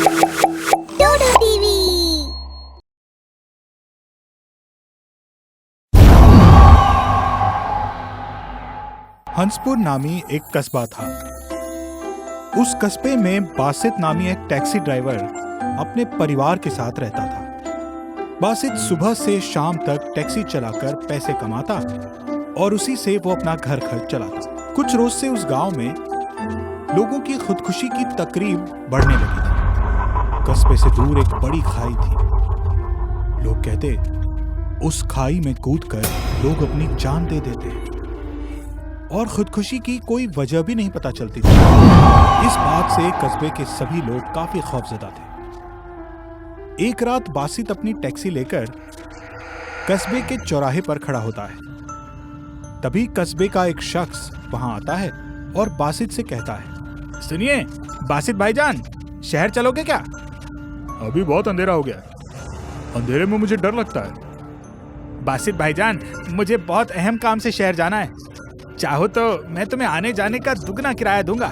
डोडो TV. Hanspur नामी एक कस्बा था। उस कस्बे में बासित नामी एक टैक्सी ड्राइवर अपने परिवार के साथ रहता था। बासित सुबह से शाम तक टैक्सी चलाकर पैसे कमाता और उसी से वो अपना घर खर्च चलाता। कुछ रोज से उस गांव में लोगों की खुदकुशी की तकरीब बढ़ने लगी थी। कस्बे से दूर एक बड़ी खाई थी। लोग कहते उस खाई में कूदकर लोग अपनी जान दे देते और खुदकुशी की कोई वजह भी नहीं पता चलती थी। इस बात से कस्बे के सभी लोग काफी खौफजदा थे। एक रात बासित अपनी टैक्सी लेकर कस्बे के चौराहे पर खड़ा होता है। तभी कस्बे का एक शख्स वहां आता है और बासित से कहता है, सुनिए बासित भाईजान, शहर चलोगे क्या? अभी बहुत अंधेरा हो गया, अंधेरे में मुझे डर लगता है। बासित भाईजान, मुझे बहुत अहम काम से शहर जाना है। चाहो तो मैं तुम्हें आने जाने का दुगना किराया दूंगा।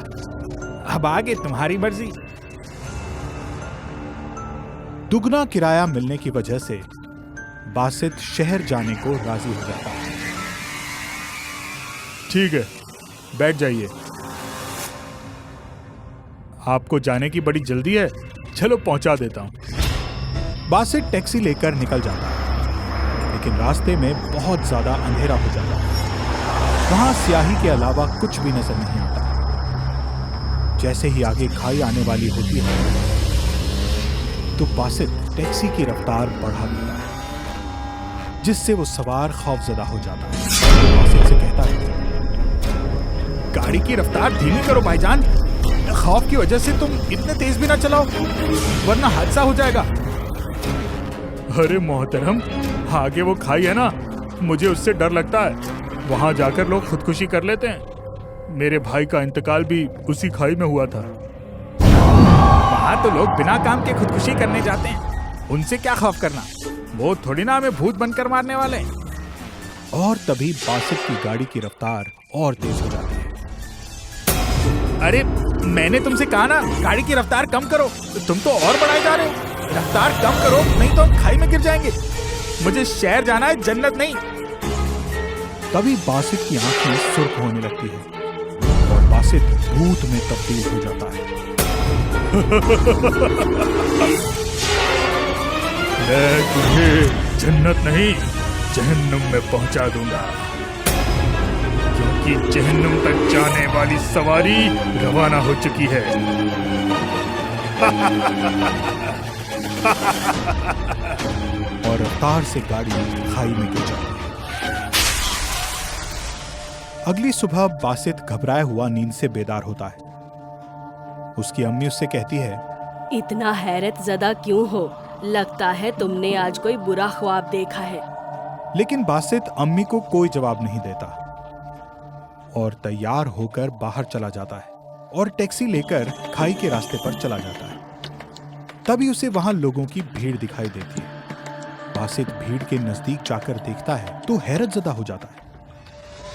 अब आगे तुम्हारी मर्जी। दुगना किराया मिलने की वजह से बासित शहर जाने को राजी हो जाता है। ठीक है, बैठ जाइए। आपको जाने की बड़ी जल्दी है, चलो पहुंचा देता हूं। बासित टैक्सी लेकर निकल जाता है, लेकिन रास्ते में बहुत ज्यादा अंधेरा हो जाता है। वहां स्याही के अलावा कुछ भी नजर नहीं आता। जैसे ही आगे खाई आने वाली होती है तो बासित टैक्सी की रफ्तार बढ़ा देता है, जिससे वो सवार खौफजदा हो जाता है। तो बासित से कहता है, गाड़ी की रफ्तार धीमी करो भाईजान, खौफ की वजह से तुम इतने तेज भी ना चलाओ वरना हादसा हो जाएगा। अरे मोहतरम, आगे वो खाई है ना, मुझे उससे डर लगता है। वहां जाकर लोग खुदकुशी कर लेते हैं। मेरे भाई का इंतकाल भी उसी खाई में हुआ था। वहां तो लोग बिना काम के खुदकुशी करने जाते हैं, उनसे क्या खौफ करना, वो थोड़ी ना हमें भूत बनकर मारने वाले। और तभी बासित की गाड़ी की रफ्तार और तेज हो जाती है। अरे मैंने तुमसे कहा ना, गाड़ी की रफ्तार कम करो, तुम तो और बढ़ाए जा रहे हो। रफ्तार कम करो, नहीं तो हम खाई में गिर जाएंगे। मुझे शहर जाना है, जन्नत नहीं। तभी बासित की आंखें सुर्ख होने लगती है और बासित भूत में तब्दील हो जाता है। मैं तुम्हें जन्नत नहीं, जहन्नुम में पहुंचा दूंगा, क्योंकि जहन्नुम तक जाने वाली सवारी रवाना हो चुकी है। और रफ्तार से गाड़ी खाई में गिर जाती है। अगली सुबह बासित घबराया हुआ नींद से बेदार होता है। उसकी अम्मी उससे कहती है, इतना हैरत ज़दा क्यों हो? लगता है तुमने आज कोई बुरा ख्वाब देखा है। लेकिन बासित अम्मी को कोई जवाब नहीं देता और तैयार होकर बाहर चला जाता है और टैक्सी लेकर खाई के रास्ते पर चला जाता है। तभी उसे वहां लोगों की भीड़ दिखाई देती है। बासित भीड़ के नजदीक जाकर देखता है तो हैरतजदा हो जाता है,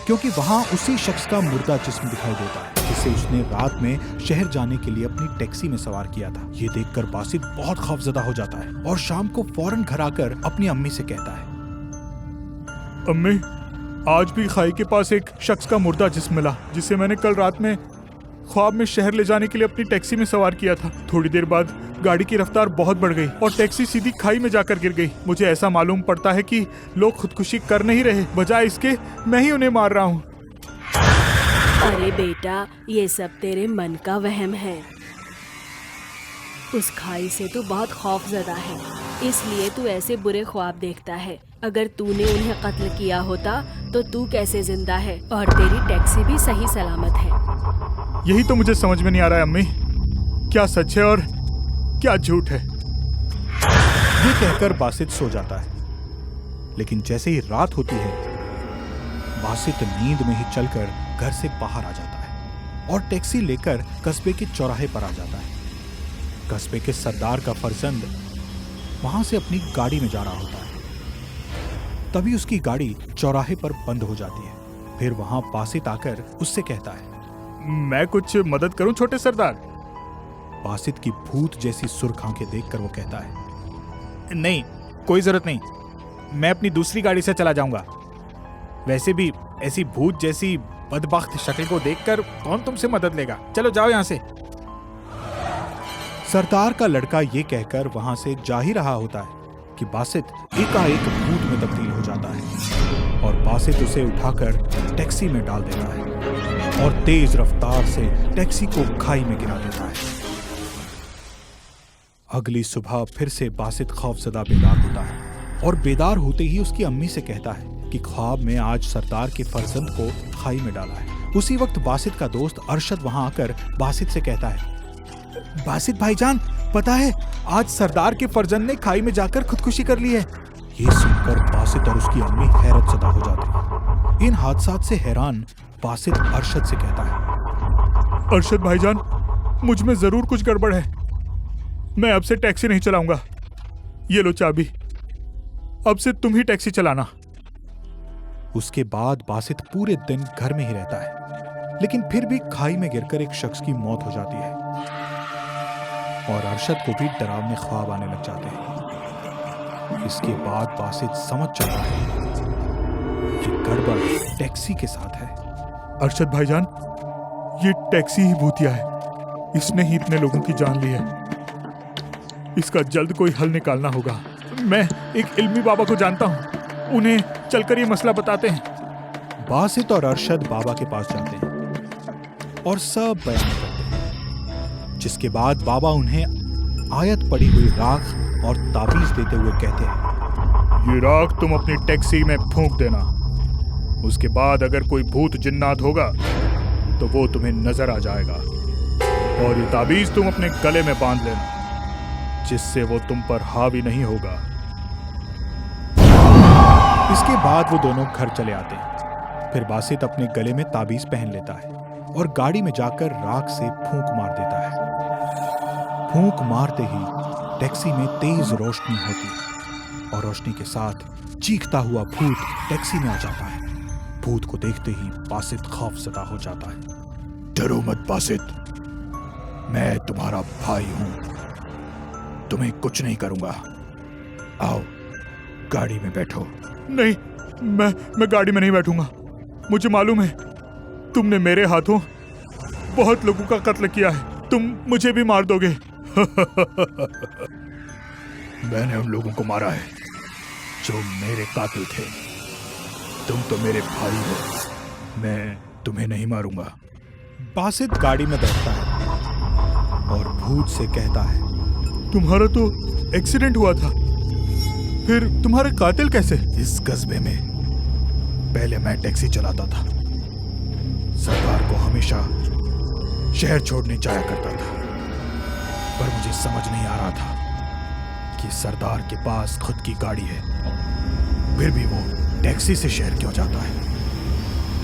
क्योंकि वहां उसी शख्स का मुर्दा जिस्म दिखाई देता है जिसे उसने रात में शहर जाने के लिए अपनी टैक्सी में सवार किया था। ये देखकर बासित बहुत खौफजदा हो जाता है और शाम को फौरन घर आकर अपनी अम्मी से कहता है, अम्मी, आज भी खाई के पास एक शख्स का मुर्दा जिस्म मिला, जिसे मैंने कल रात में ख्वाब में शहर ले जाने के लिए अपनी टैक्सी में सवार किया था। थोड़ी देर बाद गाड़ी की रफ्तार बहुत बढ़ गई और टैक्सी सीधी खाई में जाकर गिर गई। मुझे ऐसा मालूम पड़ता है कि लोग खुदकुशी कर नहीं रहे, बजाय इसके मैं ही उन्हें मार रहा हूँ। अरे बेटा, ये सब तेरे मन का वहम है। उस खाई से तू बहुत खौफजदा है, इसलिए तू ऐसे बुरे ख्वाब देखता है। अगर तूने उन्हें कत्ल किया होता तो तू कैसे जिंदा है और तेरी टैक्सी भी सही सलामत है। यही तो मुझे समझ में नहीं आ रहा है अम्मी, क्या सच है और क्या झूठ है। ये कहकर बासित सो जाता है, लेकिन जैसे ही रात होती है बासित नींद में ही चलकर घर से बाहर आ जाता है और टैक्सी लेकर कस्बे के चौराहे पर आ जाता है। कस्बे के सरदार का फर्जंद वहां से अपनी गाड़ी में जा रहा होता है। तभी उसकी गाड़ी चौराहे पर बंद हो जाती है। फिर वहां बासित आकर उससे कहता है, मैं कुछ मदद करूं छोटे सरदार? बासित की भूत जैसी सुर्ख आंखें देखकर वो कहता है, नहीं, कोई जरूरत नहीं, मैं अपनी दूसरी गाड़ी से चला जाऊंगा। वैसे भी ऐसी भूत जैसी बदबख्त शक्ल को देखकर कौन तुमसे मदद लेगा, चलो जाओ यहां से। सरदार का लड़का ये कहकर वहां से जा ही रहा होता है कि बासित एकाएक भूत में तब्दील हो जाता है और बासित उसे उठाकर टैक्सी में डाल देता है और तेज रफ्तार से टैक्सी को खाई में गिरा देता है। अगली सुबह फिर से बासित खौफजदा बेदार होता है और बेदार होते ही उसकी अम्मी से कहता है कि ख्वाब में आज सरदार के फर्जंद को खाई में डाला है। उसी वक्त बासित का दोस्त अरशद वहां आकर बासित से कहता है, बासित भाईजान, पता है आज सरदार के फर्जंद ने खाई में जाकर खुदकुशी कर ली है। ये सुनकर बासित और उसकी अम्मी हैरत ज़दा हो जाती है। इन हादसात से हैरान बासित अरशद से कहता है, अरशद भाईजान, मुझ में जरूर कुछ गड़बड़ है। मैं अब से टैक्सी नहीं चलाऊंगा। ये लो चाबी, अब से तुम ही टैक्सी चलाना। उसके बाद बासित पूरे दिन घर में ही रहता है, लेकिन फिर भी खाई में गिरकर एक शख्स की मौत हो जाती है और अरशद को भी डरावने ख्वाब आने लग जाते हैं। इसके बाद बासित समझ जाता है कि गड़बड़ टैक्सी के साथ है। अरशद भाईजान, ये टैक्सी ही भूतिया है। इसने ही इतने लोगों की जान ली है। इसका जल्द कोई हल निकालना होगा। मैं एक इल्मी बाबा को जानता हूँ, उन्हें चलकर ये मसला बताते हैं। बासित और अरशद बाबा के पास जाते हैं और सब बयान करते हैं, जिसके बाद बाबा उन्हें आयत पड़ी हुई राख और ताबीज देते हुए कहते हैं, ये राख तुम अपनी टैक्सी में फूंक देना। उसके बाद अगर कोई भूत जिन्नात होगा तो वो तुम्हें नजर आ जाएगा और ये ताबीज तुम अपने गले में बांध लेना, जिससे वो तुम पर हावी नहीं होगा। इसके बाद वो दोनों घर चले आते हैं। फिर बासित अपने गले में ताबीज पहन लेता है और गाड़ी में जाकर राख से फूंक मार देता है। फूंक मारते ही टैक्सी में तेज रोशनी होती है और रोशनी के साथ चीखता हुआ भूत टैक्सी में आ जाता है। भूत को देखते ही बासित खौफजदा हो जाता है। डरो मत बासित, मैं तुम्हारा भाई हूं, तुम्हें कुछ नहीं करूंगा। आओ गाड़ी में बैठो। नहीं, मैं गाड़ी में नहीं बैठूंगा। मुझे मालूम है तुमने मेरे हाथों बहुत लोगों का कत्ल किया है। तुम मुझे भी मार दोगे। मैंने उन लोगों को मारा है जो मेरे कातिल थे। तुम तो मेरे भाई हो, मैं तुम्हें नहीं मारूंगा। बासित गाड़ी में बैठता है और भूत से कहता है, तुम्हारा तो एक्सीडेंट हुआ था, फिर तुम्हारे कातिल कैसे? इस कस्बे में पहले मैं टैक्सी चलाता था। सरदार को हमेशा शहर छोड़ने जाया करता था, पर मुझे समझ नहीं आ रहा था कि सरदार के पास खुद की गाड़ी है, फिर भी वो टैक्सी से शहर क्यों जाता है।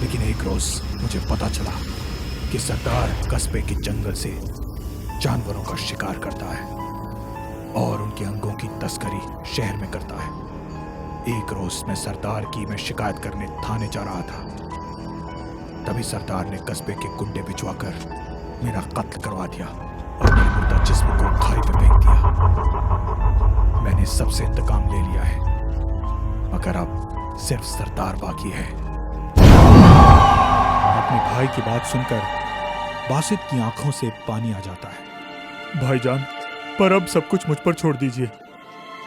लेकिन एक रोज मुझे पता चला कि सरदार कस्बे के जंगल से जानवरों का शिकार करता है और उनके अंगों की तस्करी शहर में करता है। एक रोज मैं सरदार की शिकायत करने थाने जा रहा था, तभी सरदार ने कस्बे के गुंडे भिजवाकर मेरा कत्ल करवा दिया और मेरे मुर्दा जिस्म को खाई में फेंक दिया। मैंने सबसे इंतकाम ले लिया है, मगर अब सिर्फ सरदार बाकी है। अपने भाई की बात सुनकर बासित की आंखों से पानी आ जाता है। भाईजान, पर अब सब कुछ मुझ पर छोड़ दीजिए।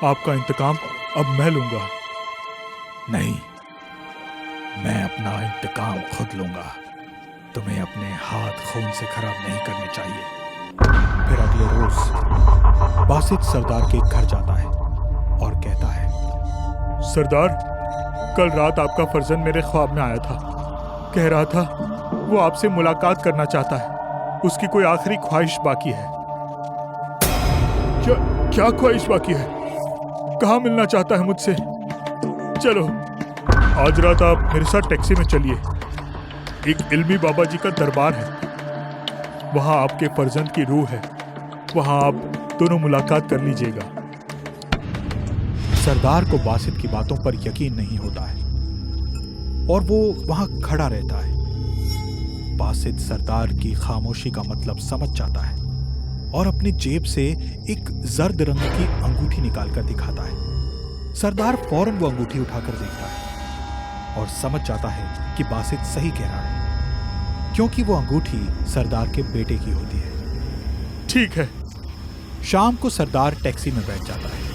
आपका इंतकाम अब मैं लूंगा। नहीं, मैं अपना इंतकाम खुद लूंगा। तुम्हें अपने हाथ खून से खराब नहीं करने चाहिए। फिर अगले रोज बासित सरदार के घर जाता है और कहता है, सरदार, कल रात आपका फर्जंद मेरे ख्वाब में आया था। कह रहा था वो आपसे मुलाकात करना चाहता है, उसकी कोई आखिरी ख्वाहिश बाकी है। क्या ख्वाहिश बाकी है? कहाँ मिलना चाहता है मुझसे? चलो आज रात आप मेरे साथ टैक्सी में चलिए। एक इल्मी बाबा जी का दरबार है, वहां आपके फर्जंद की रूह है, वहां आप दोनों मुलाकात कर लीजिएगा। सरदार को बासित की बातों पर यकीन नहीं होता है और वो वहां खड़ा रहता है। बासित सरदार की खामोशी का मतलब समझ जाता है और अपनी जेब से एक जर्द रंग की अंगूठी निकालकर दिखाता है। सरदार फौरन वो अंगूठी उठाकर देखता है और समझ जाता है कि बासित सही कह रहा है, क्योंकि वो अंगूठी सरदार के बेटे की होती है। ठीक है। शाम को सरदार टैक्सी में बैठ जाता है।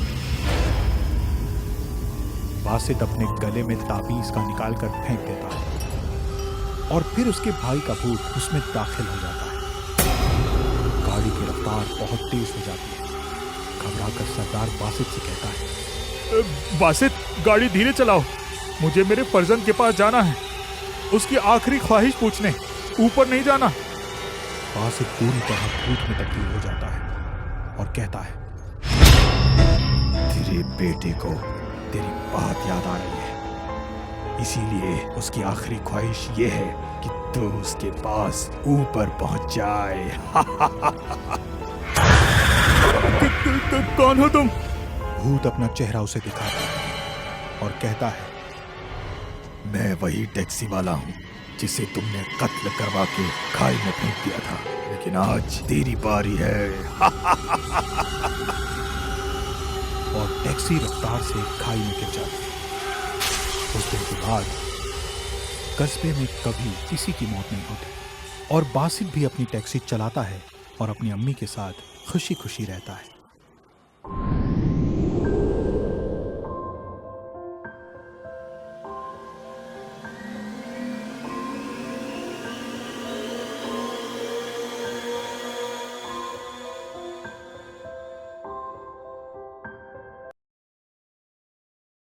बासित अपने गले में ताबीज का निकालकर फेंक देता है और फिर उसके भाई का भूत उसमें दाखिल हो जाता है। गाड़ी की रफ्तार बहुत तेज हो जाती है। घबराकर सरदार बासित से कहता है, बासित, गाड़ी धीरे चलाओ, मुझे मेरे फर्जंद के पास जाना है, उसकी आखिरी ख्वाहिश पूछने, ऊपर नहीं जाना। बासित पूरी तरह भूत में तब्दील हो जाता है और कहता है, तेरे बेटे को तेरी बात याद आ रही है, इसीलिए उसकी आखिरी ख्वाहिश ये है कि तू उसके पास ऊपर पहुंच जाए। कौन हो तुम? भूत अपना चेहरा उसे दिखाता है और कहता है, मैं वही टैक्सी वाला हूं जिसे तुमने कत्ल करवा के खाई में फेंक दिया था, लेकिन आज तेरी बारी है। और टैक्सी रफ्तार से खाई में गिर जाती है। उस दिन के बाद कस्बे में कभी किसी की मौत नहीं होती और बासित भी अपनी टैक्सी चलाता है और अपनी अम्मी के साथ खुशी खुशी रहता है।